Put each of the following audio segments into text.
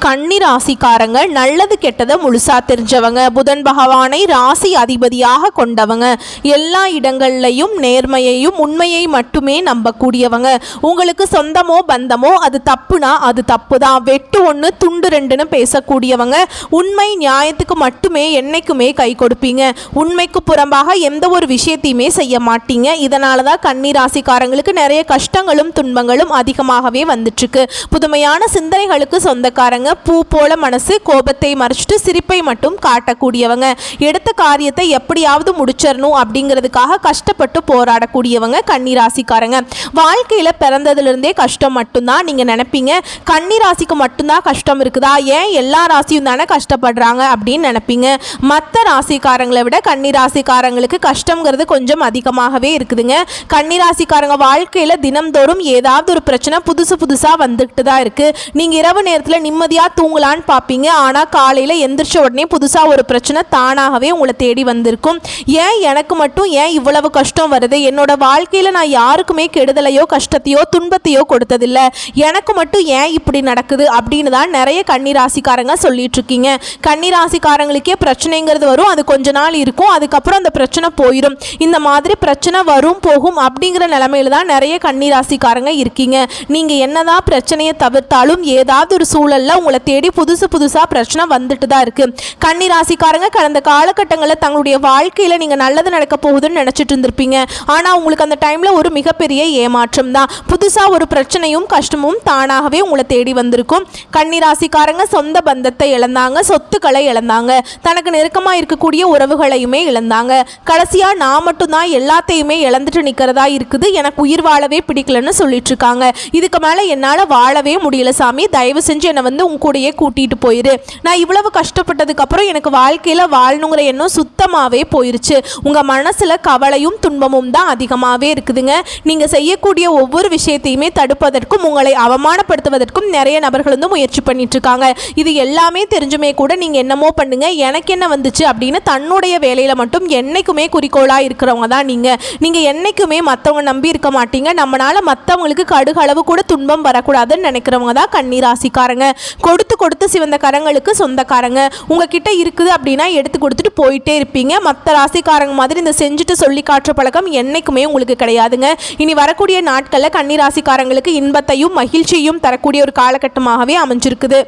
கன்னி ராசிக்காரங்க நல்லது கெட்டதை முழுசா தெரிஞ்சவங்க, புதன் பகவானை ராசி அதிபதியாக கொண்டவங்க, எல்லா இடங்கள்லையும் நேர்மையையும் உண்மையை மட்டுமே நம்பக்கூடியவங்க. உங்களுக்கு சொந்தமோ பந்தமோ அது தப்புனா அது தப்பு தான், வெட்டு ஒன்று துண்டு ரெண்டுன்னு பேசக்கூடியவங்க. உண்மை நியாயத்துக்கு மட்டுமே என்னைக்குமே கை கொடுப்பீங்க. உண்மைக்கு புறம்பாக எந்த ஒரு விஷயத்தையுமே செய்ய மாட்டீங்க. இதனால தான் கன்னி ராசிக்காரங்களுக்கு நிறைய கஷ்டங்களும் துன்பங்களும் அதிகமாகவே வந்துட்டுருக்கு. புதுமையான சிந்தனைகளுக்கு சொந்தக்காரங்க, பூ போல மனசு, கோபத்தை மறைச்சிட்டு சிரிப்பை மட்டும் காட்டக்கூடியவங்க, எடுத்த காரியத்தை எப்படியாவது முடிச்சிடணும் அப்படிங்கிறதுக்காக கஷ்டப்பட்டு போராடக்கூடியவங்க கன்னி ராசிக்காரங்க. வாழ்க்கையில் பிறந்ததுலேருந்தே கஷ்டம் மட்டும்தான் நீங்கள் நினைப்பீங்க. கன்னி ராசிக்கு மட்டும்தான் கஷ்டம் இருக்குதா, ஏன் எல்லா ராசியும் தானே கஷ்டப்படுறாங்க அப்படின்னு நினைப்பீங்க. மற்ற ராசிக்காரங்களை விட கன்னி ராசிக்காரங்களுக்கு கஷ்டங்கிறது கொஞ்சம் அதிகமாகவே இருக்குதுங்க. கன்னி ராசிக்காரங்க வாழ்க்கையில் தினம்தோறும் ஏதாவது ஒரு பிரச்சனை புதுசாக வந்துக்கிட்டு தான் இருக்குது. நீங்கள் இரவு நேரத்தில் நிம்மதியாக தூங்கலான்னு பார்ப்பீங்க, ஆனால் காலையில் எந்திரிச்ச உடனே புதுசாக ஒரு பிரச்சனை தானாகவே உங்களை தேடி வந்திருக்கும். ஏன் எனக்கு மட்டும் ஏன் இவ்வளவு கஷ்டம் வருது, என்னோட வாழ்க்கையில் நான் யாருக்குமே கெடுதலையோ கஷ்டத்தையோ துன்பத்தையோ கொடுத்ததில்லை, எனக்கு மட்டும் ஏன் இப்படி நடக்குது அப்படின்னு தான் நிறைய கன்னி ராசிக்காரங்க சொல்லிட்டு இருக்கீங்க. கன்னி ராசிக்காரங்களுக்கே பிரச்சனைங்கிறது வரும், அது கொஞ்ச நாள் இருக்கும், அதுக்கப்புறம் அந்த பிரச்சனை போயிடும். இந்த மாதிரி பிரச்சனை வரும் போகும் அப்படிங்கிற நிலைமையில தான் நிறைய கன்னி ராசிக்காரங்க இருக்கீங்க. நீங்கள் என்னதான் பிரச்சனையை தவிர்த்தாலும் ஏதாவது ஒரு சூழல்ல உங்களை தேடி புதுசாக பிரச்சனை வந்துட்டு தான் இருக்கு. கன்னி ராசிக்காரங்க கடந்த காலகட்டங்களில் தங்களுடைய வாழ்க்கையில் நீங்கள் நல்லது நடக்க போகுதுன்னு நினச்சிட்டு இருந்திருப்பீங்க. ஆனால் உங்களுக்கு அந்த டைமில் ஒரு மிகப்பெரிய ஏமாற்றம் தான். புதுசாக ஒரு பிரச்சனையும் கஷ்டமும் தானாகவே உங்களை தேடி வந்திருக்கும். கன்னி ராசிக்காரங்க சொந்த பந்தத்தை இழந்தாங்க, சொத்துக்களை இழந்தாங்க, தனக்கு நெருக்கமாக இருக்கக்கூடிய உறவுகளையுமே இழந்தாங்க. கடைசியாக நான் மட்டும்தான் எல்லாத்தையுமே இழந்துட்டு நிற்கிறதா இருக்குது, எனக்கு உயிர் வாழவே பிடிக்கலன்னு சொல்லிட்டு இருக்காங்க. இதுக்கு மேலே என்னால் வாழவே முடியல சாமி, தயவு செஞ்சு என்னை வந்து உங்க கூடயே கூட்டிகிட்டு போயிரு. நான் இவ்வளவு கஷ்டப்பட்டதுக்கப்புறம் எனக்கு வாழ்க்கையில் வாழணுங்கிற எண்ணம் சுத்தமாகவே போயிருச்சு. உங்கள் மனசில் கவலையும் துன்பமும் தான் அதிகமாகவே இருக்குதுங்க. நீங்கள் செய்யக்கூடிய ஒவ்வொரு விஷயத்தையுமே தடுப்பதற்கும் உங்களை அவமானப்படுத்துவதற்கும் நிறைய நபர்கள் வந்து முயற்சி பண்ணிட்டு இருக்காங்க. இது எல்லாமே தெரிஞ்சுமே கூட நீங்கள் என்னமோ பண்ணுங்க, எனக்கு என்ன வந்துச்சு அப்படின்னு தன்னுடைய வேலையில் மட்டும் என்னைக்குமே குறிக்கோளாக இருக்கிறவங்க தான் நீங்கள் என்னைக்குமே மற்றவங்க நம்பி இருக்க மாட்டீங்க. நம்மளால மற்றவங்களுக்கு கடுகளவு கூட துன்பம் வரக்கூடாதுன்னு நினைக்கிறவங்க தான் கன்னி ராசிக்காரங்க. கொடுத்து சிவந்த கரங்களுக்கு சொந்தக்காரங்க. உங்ககிட்ட இருக்குது அப்படின்னா எடுத்து கொடுத்துட்டு போயிட்டே இருப்பீங்க. மற்ற ராசிக்காரங்க மாதிரி இந்த செஞ்சுட்டு சொல்லி காட்டுற பழக்கம் என்னைக்குமே உங்களுக்கு கிடையாதுங்க. இனி வரக்கூடிய நாட்களில் கன்னி ராசிக்காரங்களுக்கு இன்பத்தையும் மகிழ்ச்சியையும் தரக்கூடிய ஒரு காலகட்டமாகவே அமைஞ்சிருக்குது.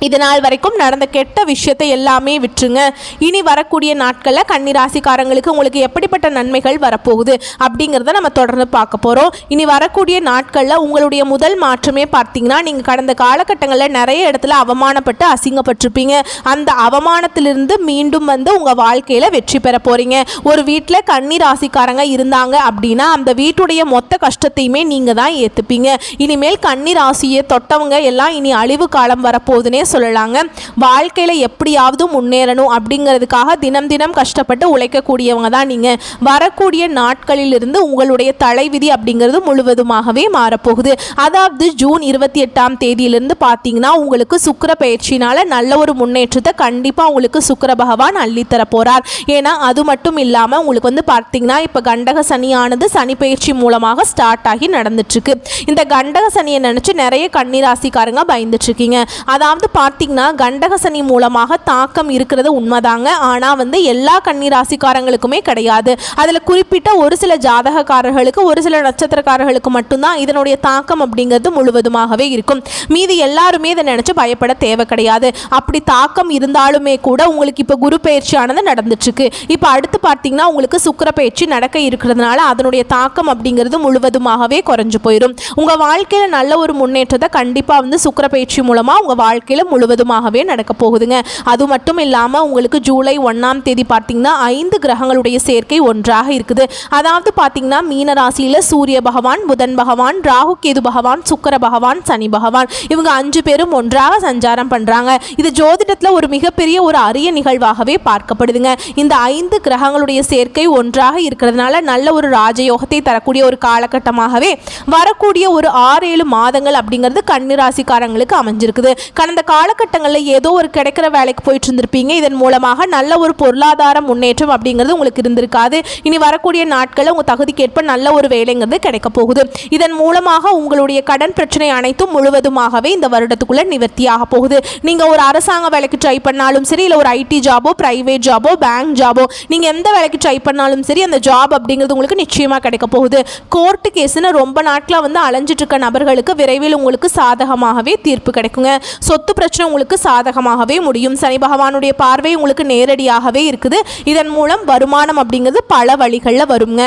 இது நாள் வரைக்கும் நடந்த கெட்ட விஷயத்தை எல்லாமே விட்டுருங்க. இனி வரக்கூடிய நாட்களில் கன்னி ராசிக்காரங்களுக்கு உங்களுக்கு எப்படிப்பட்ட நன்மைகள் வரப்போகுது அப்படிங்கிறத நம்ம தொடர்ந்து பார்க்க போகிறோம். இனி வரக்கூடிய நாட்களில் உங்களுடைய முதல் மாற்றமே பார்த்தீங்கன்னா, நீங்கள் கடந்த காலகட்டங்களில் நிறைய இடத்துல அவமானப்பட்டு அசிங்கப்பட்டிருப்பீங்க. அந்த அவமானத்திலிருந்து மீண்டும் வந்து உங்கள் வாழ்க்கையில் வெற்றி பெற போகிறீங்க. ஒரு வீட்டில் கன்னி ராசிக்காரங்க இருந்தாங்க அப்படின்னா அந்த வீட்டுடைய மொத்த கஷ்டத்தையுமே நீங்கள் தான் ஏற்றுப்பீங்க. இனிமேல் கன்னி ராசியை தொட்டவங்க எல்லாம் இனி அழிவு காலம் வரப்போகுதுன்னே சொல்லலாங்க. வாழ்க்கையில் எப்படியாவது முன்னேறணும் அப்படிங்கிறதுக்காக தினம் தினம் கஷ்டப்பட்டு உழைக்கக்கூடியவங்க தான் நீங்கள். வரக்கூடிய நாட்களிலிருந்து உங்களுடைய தலைவிதி அப்படிங்கிறது முழுவதுமாகவே மாறப்போகுது. அதாவது ஜூன் 28ஆம் தேதியிலிருந்து பார்த்தீங்கன்னா உங்களுக்கு சுக்கிர பயிற்சினால நல்ல ஒரு முன்னேற்றத்தை கண்டிப்பாக உங்களுக்கு சுக்கிர பகவான் அள்ளித்தர போகிறார். ஏன்னா அது மட்டும் இல்லாமல் உங்களுக்கு வந்து பார்த்தீங்கன்னா இப்போ கண்டக சனியானது சனி பயிற்சி மூலமாக ஸ்டார்ட் ஆகி நடந்துட்டுருக்கு. இந்த கண்டக சனியை நினச்சி நிறைய கன்னி ராசிக்காரங்க பயந்துட்டுருக்கீங்க. அதாவது பார்த்தீங்கன்னா கண்டக சனி மூலமாக தாக்கம் இருக்கிறது உண்மைதாங்க. ஆனால் வந்து எல்லா கன்னி ராசிக்காரங்களுக்குமே கிடையாது. அதில் குறிப்பிட்ட ஒரு சில ஜாதகக்காரர்களுக்கு ஒரு சில நட்சத்திரக்காரர்களுக்கு மட்டும்தான் இதனுடைய தாக்கம் அப்படிங்கிறது முழுவதுமாகவே இருக்கும். மீதி எல்லாருமே இதை நினச்சி பயப்பட தேவை கிடையாது. அப்படி தாக்கம் இருந்தாலுமே கூட உங்களுக்கு இப்போ குரு பயிற்சியானது நடந்துட்டுருக்கு. இப்போ அடுத்து பார்த்தீங்கன்னா உங்களுக்கு சுக்கிர பயிற்சி நடக்க இருக்கிறதுனால அதனுடைய தாக்கம் அப்படிங்கிறது முழுவதுமாகவே குறைஞ்சு போயிடும். உங்கள் வாழ்க்கையில் நல்ல ஒரு முன்னேற்றத்தை கண்டிப்பாக வந்து சுக்கிர பயிற்சி மூலமாக உங்கள் வாழ்க்கையில் முழுவதுமாகவே நடக்க போகுதுங்க. அது மட்டும் இல்லாமல் உங்களுக்கு ஜூலை 1ஆம் தேதி பார்த்தீங்கன்னா 5 கிரகங்களுடைய சேர்க்கை ஒன்றாக இருக்குது. அதாவது பார்த்தீங்கன்னா மீன ராசியில் சூரிய பகவான், புதன் பகவான், ராகு கேது பகவான், சுக்கிர பகவான், சனி பகவான், இவங்க 5 பேரும் ஒன்றாக சஞ்சாரம் பண்ணுறாங்க. இது ஜோதிடத்தில் ஒரு மிகப்பெரிய ஒரு அரிய நிகழ்வாகவே பார்க்கப்படுதுங்க. இந்த 5 கிரகங்களுடைய சேர்க்கை ஒன்றாக இருக்கிறதுனால நல்ல ஒரு ராஜயோகத்தை தரக்கூடிய ஒரு காலகட்டமாகவே வரக்கூடிய ஒரு 6-7 மாதங்கள் அப்படிங்கிறது கன்னி ராசிக்காரங்களுக்கு அமைஞ்சிருக்குது. கடந்த காலகட்டங்களில் ஏதோ ஒரு கிடைக்கிற வேலைக்கு போயிட்டு இருந்திருப்பீங்க. இதன் மூலமாக நல்ல ஒரு பொருளாதார முன்னேற்றம் அப்படிங்கிறது உங்களுக்கு இருந்திருக்காது. இனி வரக்கூடிய நாட்களில் உங்கள் தகுதிக்கேற்ப நல்ல ஒரு வேலைங்கிறது கிடைக்க போகுது. இதன் மூலமாக உங்களுடைய கடன் பிரச்சனை அனைத்தும் முழுவதுமாகவே இந்த வருடத்துக்குள்ள நிவர்த்தியாக போகுது. நீங்கள் ஒரு அரசாங்க வேலைக்கு ட்ரை பண்ணாலும் சரி, இல்லை ஒரு ஐடி ஜாபோ, பிரைவேட் ஜாபோ, பேங்க் ஜாபோ, நீங்கள் எந்த வேலைக்கு ட்ரை பண்ணாலும் சரி, அந்த ஜாப் அப்படிங்கிறது உங்களுக்கு நிச்சயமாக கிடைக்க போகுது. கோர்ட்டு கேஸ்ன்னு ரொம்ப நாட்களாக வந்து அலைஞ்சிட்டு இருக்க நபர்களுக்கு விரைவில் உங்களுக்கு சாதகமாகவே தீர்ப்பு கிடைக்குங்க. சொத்து பிரச்சனை உங்களுக்கு சாதகமாகவே முடியும். சனி பகவானுடைய பார்வை உங்களுக்கு நேரடியாகவே இருக்குது. இதன் மூலம் வருமானம் அப்படிங்கிறது பல வழிகளில் வருங்க.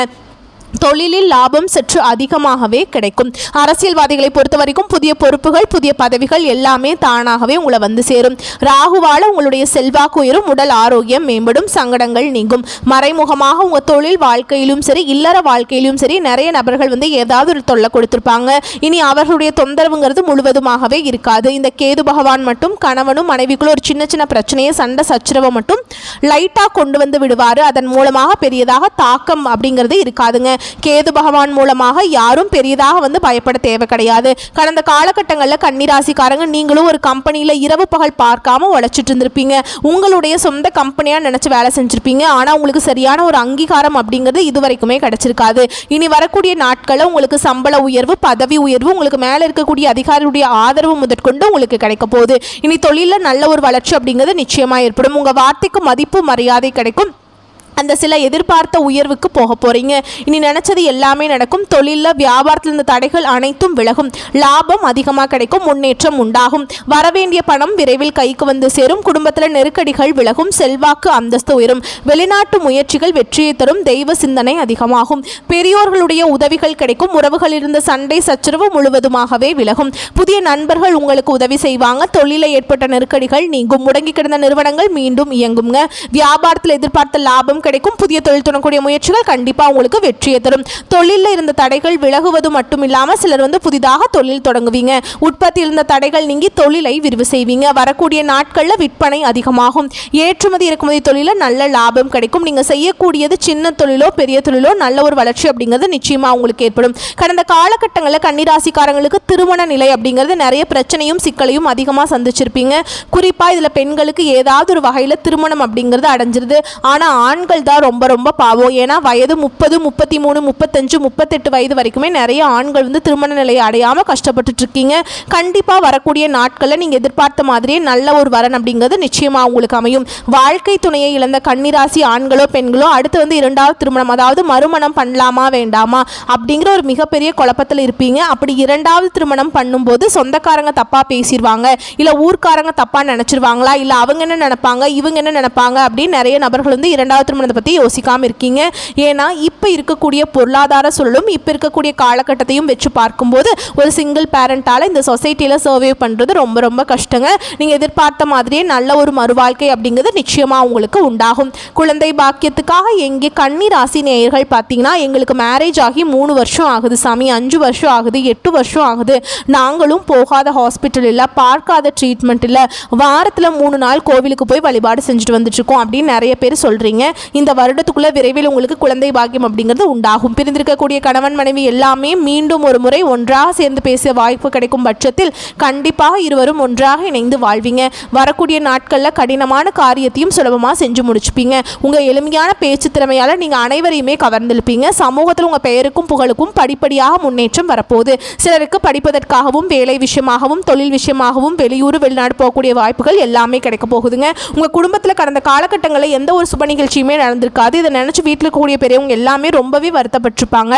தொழிலில் லாபம் சற்று அதிகமாகவே கிடைக்கும். அரசியல்வாதிகளை பொறுத்த வரைக்கும் புதிய பொறுப்புகள், புதிய பதவிகள் எல்லாமே தானாகவே உங்களை வந்து சேரும். ராகுவால உங்களுடைய செல்வாக்கு உயரும், உடல் ஆரோக்கியம் மேம்படும், சங்கடங்கள் நீங்கும். மறைமுகமாக உங்கள் தொழில் வாழ்க்கையிலும் சரி, இல்லற வாழ்க்கையிலும் சரி, நிறைய நபர்கள் வந்து ஏதாவது ஒரு தொல்லை கொடுத்துருப்பாங்க. இனி அவர்களுடைய தொந்தரவுங்கிறது முழுவதுமாகவே இருக்காது. இந்த கேது பகவான் மட்டும் கணவனும் மனைவிக்குள்ள ஒரு சின்ன சின்ன பிரச்சனையை, சண்டை சச்சரவை மட்டும் லைட்டாக கொண்டு வந்து விடுவார். அதன் மூலமாக பெரியதாக தாக்கம் அப்படிங்கிறது இருக்காதுங்க. கேது பகவான் மூலமாக யாரும் பெரியதாக வந்து பயப்பட தேவை கிடையாது. கடந்த காலகட்டங்களில் கன்னிராசிக்காரங்க நீங்களும் ஒரு கம்பெனியில் இரவு பகல் பார்க்காம உழைச்சிட்டு இருந்திருப்பீங்க. உங்களுடைய சொந்த கம்பெனியாக நினச்சி வேலை செஞ்சுருப்பீங்க. ஆனால் உங்களுக்கு சரியான ஒரு அங்கீகாரம் அப்படிங்கிறது இதுவரைக்குமே கிடைச்சிருக்காது. இனி வரக்கூடிய நாட்களில் உங்களுக்கு சம்பள உயர்வு, பதவி உயர்வு, உங்களுக்கு மேலே இருக்கக்கூடிய அதிகாரியுடைய ஆதரவு முதற்கொண்டு உங்களுக்கு கிடைக்க போகுது. இனி தொழிலில் நல்ல ஒரு வளர்ச்சி அப்படிங்கிறது நிச்சயமாக ஏற்படும். உங்கள் வார்த்தைக்கு மதிப்பு மரியாதை கிடைக்கும். அந்த சில எதிர்பார்த்த உயர்வுக்கு போக போகிறீங்க. இனி நினச்சது எல்லாமே நடக்கும். தொழிலில், வியாபாரத்தில் இருந்த தடைகள் அனைத்தும் விலகும். லாபம் அதிகமாக கிடைக்கும். முன்னேற்றம் உண்டாகும். வரவேண்டிய பணம் விரைவில் கைக்கு வந்து சேரும். குடும்பத்தில் நெருக்கடிகள் விலகும். செல்வாக்கு அந்தஸ்து உயரும். வெளிநாட்டு முயற்சிகள் வெற்றியை தரும். தெய்வ சிந்தனை அதிகமாகும். பெரியோர்களுடைய உதவிகள் கிடைக்கும். உறவுகள் இருந்த சண்டை சச்சரவு முழுவதுமாகவே விலகும். புதிய நண்பர்கள் உங்களுக்கு உதவி செய்வாங்க. தொழிலில் ஏற்பட்ட நெருக்கடிகள் நீங்கும். முடங்கி கிடந்த நிறுவனங்கள் மீண்டும் இயங்குங்க. வியாபாரத்தில் எதிர்பார்த்த லாபம் கிடைக்கும். புதிய தொழில் தொடங்கக்கூடிய முயற்சிகள் கண்டிப்பாக உங்களுக்கு வெற்றியை தரும். தொழிலில் இருந்த தடைகள் விலகுவது மட்டும் இல்லாமல் சிலர் வந்து புதிதாக தொழில் தொடங்குவீங்க. உற்பத்தியில் இருந்த தடைகள் நீங்கி தொழிலை விரிவு செய்வீங்க. வரக்கூடிய நாட்களில் விற்பனை அதிகமாகும். ஏற்றுமதி இறக்குமதி தொழிலில் நல்ல லாபம் கிடைக்கும். நீங்கள் செய்யக்கூடியது சின்ன தொழிலோ பெரிய தொழிலோ நல்ல ஒரு வளர்ச்சி அப்படிங்கிறது நிச்சயமாக உங்களுக்கு ஏற்படும். கடந்த காலகட்டங்களில் கன்னிராசிக்காரங்களுக்கு திருமண நிலை அப்படிங்கிறது நிறைய பிரச்சனையும் சிக்கலையும் அதிகமாக சந்திச்சிருப்பீங்க. குறிப்பாக இதில் பெண்களுக்கு ஏதாவது ஒரு வகையில் திருமணம் அப்படிங்கிறது அடைஞ்சிருது. ஆனால் ஆண்கள் தான் ரொம்ப ரொம்ப பாவம். ஏன்னா வயது 30, 33, 35, 38 வயது வரைக்குமே நிறைய ஆண்கள் வந்து திருமண நிலையை அடையாமல் கஷ்டப்பட்டுட்டு இருக்கீங்க. கண்டிப்பாக வரக்கூடிய நாட்களில் நீங்கள் எதிர்பார்த்த மாதிரியே நல்ல ஒரு வரன் அப்படிங்கிறது நிச்சயமாக உங்களுக்கு அமையும். வாழ்க்கை துணையை இழந்த கன்னிராசி ஆண்களோ பெண்களோ அடுத்து வந்து இரண்டாவது திருமணம், அதாவது மறுமணம் பண்ணலாமா வேண்டாமா அப்படிங்கிற ஒரு மிகப்பெரிய குழப்பத்தில் இருப்பீங்க. அப்படி இரண்டாவது திருமணம் பண்ணும்போது சொந்தக்காரங்க தப்பாக பேசிடுவாங்க, இல்லை ஊர்க்காரங்க தப்பாக நினச்சிருவாங்களா, இல்லை அவங்க என்ன நினைப்பாங்க, இவங்க என்ன நினைப்பாங்க அப்படின்னு நிறைய நபர்கள் வந்து இரண்டாவது திருமணத்தை பற்றி யோசிக்காமல் இருக்கீங்க. ஏன்னா இப்போ இருக்கக்கூடிய பொருளாதார சூழலும் இப்போ இருக்கக்கூடிய காலகட்டத்தையும் வச்சு பார்க்கும்போது ஒரு சிங்கிள் பேரண்டால் இந்த சொசைட்டியில் சர்வே பண்ணுறது ரொம்ப ரொம்ப கஷ்டங்க. நீங்கள் எதிர்பார்த்த மாதிரியே நல்ல ஒரு மறுவாழ்க்கை அப்படிங்கிறது நிச்சயமாக உங்களுக்கு உண்டாகும். குழந்தை பாக்கியத்துக்காக எங்கே கன்னி ராசி நேயர்கள் பார்த்தீங்கன்னா, எங்களுக்கு மேரேஜ் ஆகி 3 வருஷம் ஆகுது சாமி, 5 வருஷம் ஆகுது, 8 வருஷம் ஆகுது, நாங்களும் போகாத ஹாஸ்பிட்டல் இல்லை, பார்க்காத ட்ரீட்மெண்ட் இல்லை, வாரத்தில் 3 நாள் கோவிலுக்கு போய் வழிபாடு செஞ்சுட்டு வந்துட்டுருக்கோம் அப்படின்னு நிறைய பேர் சொல்கிறீங்க. இந்த வருடத்துக்குள்ள விரைவில் உங்களுக்கு குழந்தை பாக்கியம் அப்படிங்கிறது உண்டாகும். பிரிந்திருக்கக்கூடிய கணவன் மனைவி எல்லாமே மீண்டும் ஒரு முறை ஒன்றாக சேர்ந்து பேச வாய்ப்பு கிடைக்கும் பட்சத்தில் கண்டிப்பாக இருவரும் ஒன்றாக இணைந்து வாழ்வீங்க. வரக்கூடிய நாட்களில் கடினமான காரியத்தையும் சுலபமாக செஞ்சு முடிச்சுப்பீங்க. உங்கள் எளிமையான பேச்சு திறமையால் நீங்கள் அனைவரையுமே கவர்ந்திருப்பீங்க. சமூகத்தில் உங்கள் பெயருக்கும் புகழுக்கும் படிப்படியாக முன்னேற்றம் வரப்போகுது. சிலருக்கு படிப்பதற்காகவும் வேலை விஷயமாகவும் தொழில் விஷயமாகவும் வெளியூர் வெளிநாடு போகக்கூடிய வாய்ப்புகள் எல்லாமே கிடைக்க போகுதுங்க. உங்கள் குடும்பத்தில் கடந்த காலகட்டங்களில் எந்த ஒரு சுப நிகழ்ச்சியுமே நடந்திருக்காது. இதை நினச்சி வீட்டில் இருக்கக்கூடிய பெரியவங்க எல்லாமே ரொம்பவே வருத்தப்பட்டிருப்பாங்க.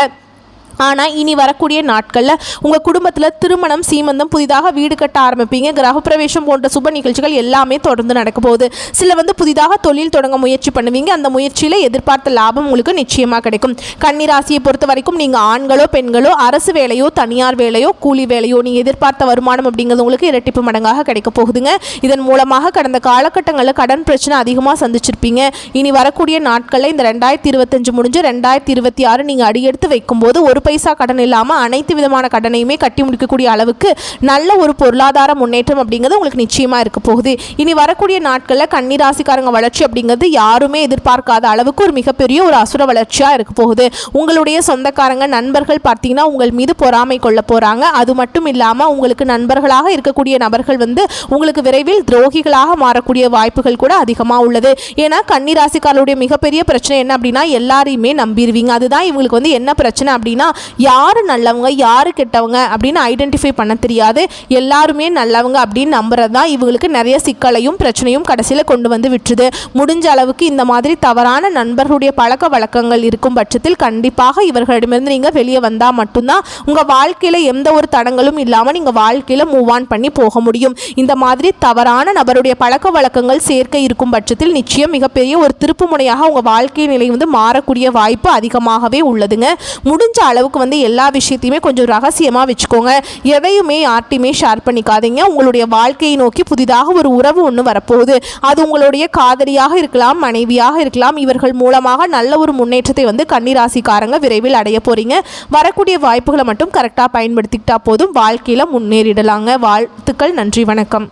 ஆனால் இனி வரக்கூடிய நாட்களில் உங்கள் குடும்பத்தில் திருமணம், சீமந்தம், புதிதாக வீடு கட்ட ஆரம்பிப்பீங்க. கிரகப்பிரவேசம் போன்ற சுப நிகழ்ச்சிகள் எல்லாமே தொடர்ந்து நடக்க போகுது. சில வந்து புதிதாக தொழில் தொடங்க முயற்சி பண்ணுவீங்க. அந்த முயற்சியில் எதிர்பார்த்த லாபம் உங்களுக்கு நிச்சயமாக கிடைக்கும். கன்னிராசியை பொறுத்த வரைக்கும் நீங்கள் ஆண்களோ பெண்களோ அரசு வேலையோ தனியார் வேலையோ கூலி வேலையோ நீங்கள் எதிர்பார்த்த வருமானம் அப்படிங்கிறது உங்களுக்கு இரட்டிப்பு மடங்காக கிடைக்க போகுதுங்க. இதன் மூலமாக கடந்த காலகட்டங்களில் கடன் பிரச்சனை அதிகமாக சந்திச்சிருப்பீங்க. இனி வரக்கூடிய நாட்களில் இந்த 2025 முடிஞ்சு 2026 நீங்கள் அடியெடுத்து வைக்கும்போது ஒரு பைசா கடன் இல்லாமல் அனைத்து விதமான கடனையுமே கட்டி முடிக்கக்கூடிய அளவுக்கு நல்ல ஒரு பொருளாதார முன்னேற்றம் அப்படிங்கிறது உங்களுக்கு நிச்சயமாக இருக்க போகுது. இனி வரக்கூடிய நாட்களில் கன்னி ராசிக்காரங்க வளர்ச்சி அப்படிங்கிறது யாருமே எதிர்பார்க்காத அளவுக்கு ஒரு மிகப்பெரிய ஒரு அசுர வளர்ச்சியாக இருக்க போகுது. உங்களுடைய சொந்தக்காரங்க நண்பர்கள் பார்த்தீங்கன்னா உங்கள் மீது பொறாமை கொள்ள போகிறாங்க. அது மட்டும் இல்லாமல் உங்களுக்கு நண்பர்களாக இருக்கக்கூடிய நபர்கள் வந்து உங்களுக்கு விரைவில் துரோகிகளாக மாறக்கூடிய வாய்ப்புகள் கூட அதிகமாக உள்ளது. ஏன்னா கன்னி ராசிக்காரருடைய மிகப்பெரிய பிரச்சனை என்ன அப்படின்னா எல்லாரையுமே நம்பிடுவீங்க. அதுதான் இவங்களுக்கு வந்து என்ன பிரச்சனை அப்படின்னா யார் நல்லவங்க யார் கெட்டவங்க அப்படின்னு ஐடென்டிஃபை பண்ண தெரியாது. எல்லாருமே நல்லவங்க அப்படின்னு நம்புறது தான் இவங்களுக்கு நிறைய சிக்கலையும் பிரச்சனையும் கடைசியில் கொண்டு வந்து விட்டுருது. முடிஞ்ச அளவுக்கு இந்த மாதிரி தவறான நண்பர்களுடைய பழக்க வழக்கங்கள் இருக்கும் பட்சத்தில் கண்டிப்பாக இவர்களிடமிருந்து நீங்கள் வெளியே வந்தால் மட்டும்தான் உங்கள் வாழ்க்கையில் எந்த ஒரு தடங்களும் இல்லாமல் நீங்கள் வாழ்க்கையில் மூவ் ஆன் பண்ணி போக முடியும். இந்த மாதிரி தவறான நபருடைய பழக்க வழக்கங்கள் சேர்க்கை இருக்கும் பட்சத்தில் நிச்சயம் மிகப்பெரிய ஒரு திருப்பு முனையாக உங்கள் வாழ்க்கை நிலை வந்து மாறக்கூடிய வாய்ப்பு அதிகமாகவே உள்ளதுங்க. முடிஞ்ச அளவுக்கு வந்து எல்லா விஷயத்தையுமே கொஞ்சம் ரகசியமாக வச்சுக்கோங்க. எதையுமே யார்ட்டையுமே ஷேர் பண்ணிக்காதீங்க. உங்களுடைய வாழ்க்கையை நோக்கி புதிதாக ஒரு உறவு ஒன்று வரப்போகுது. அது உங்களுடைய காதலியாக இருக்கலாம், மனைவியாக இருக்கலாம். இவர்கள் மூலமாக நல்ல ஒரு முன்னேற்றத்தை வந்து கன்னிராசிக்காரங்க விரைவில் அடைய போறீங்க. வரக்கூடிய வாய்ப்புகளை மட்டும் கரெக்டாக பயன்படுத்திக்கிட்டா போதும், வாழ்க்கையில் முன்னேறிடலாங்க. வாழ்த்துக்கள். நன்றி, வணக்கம்.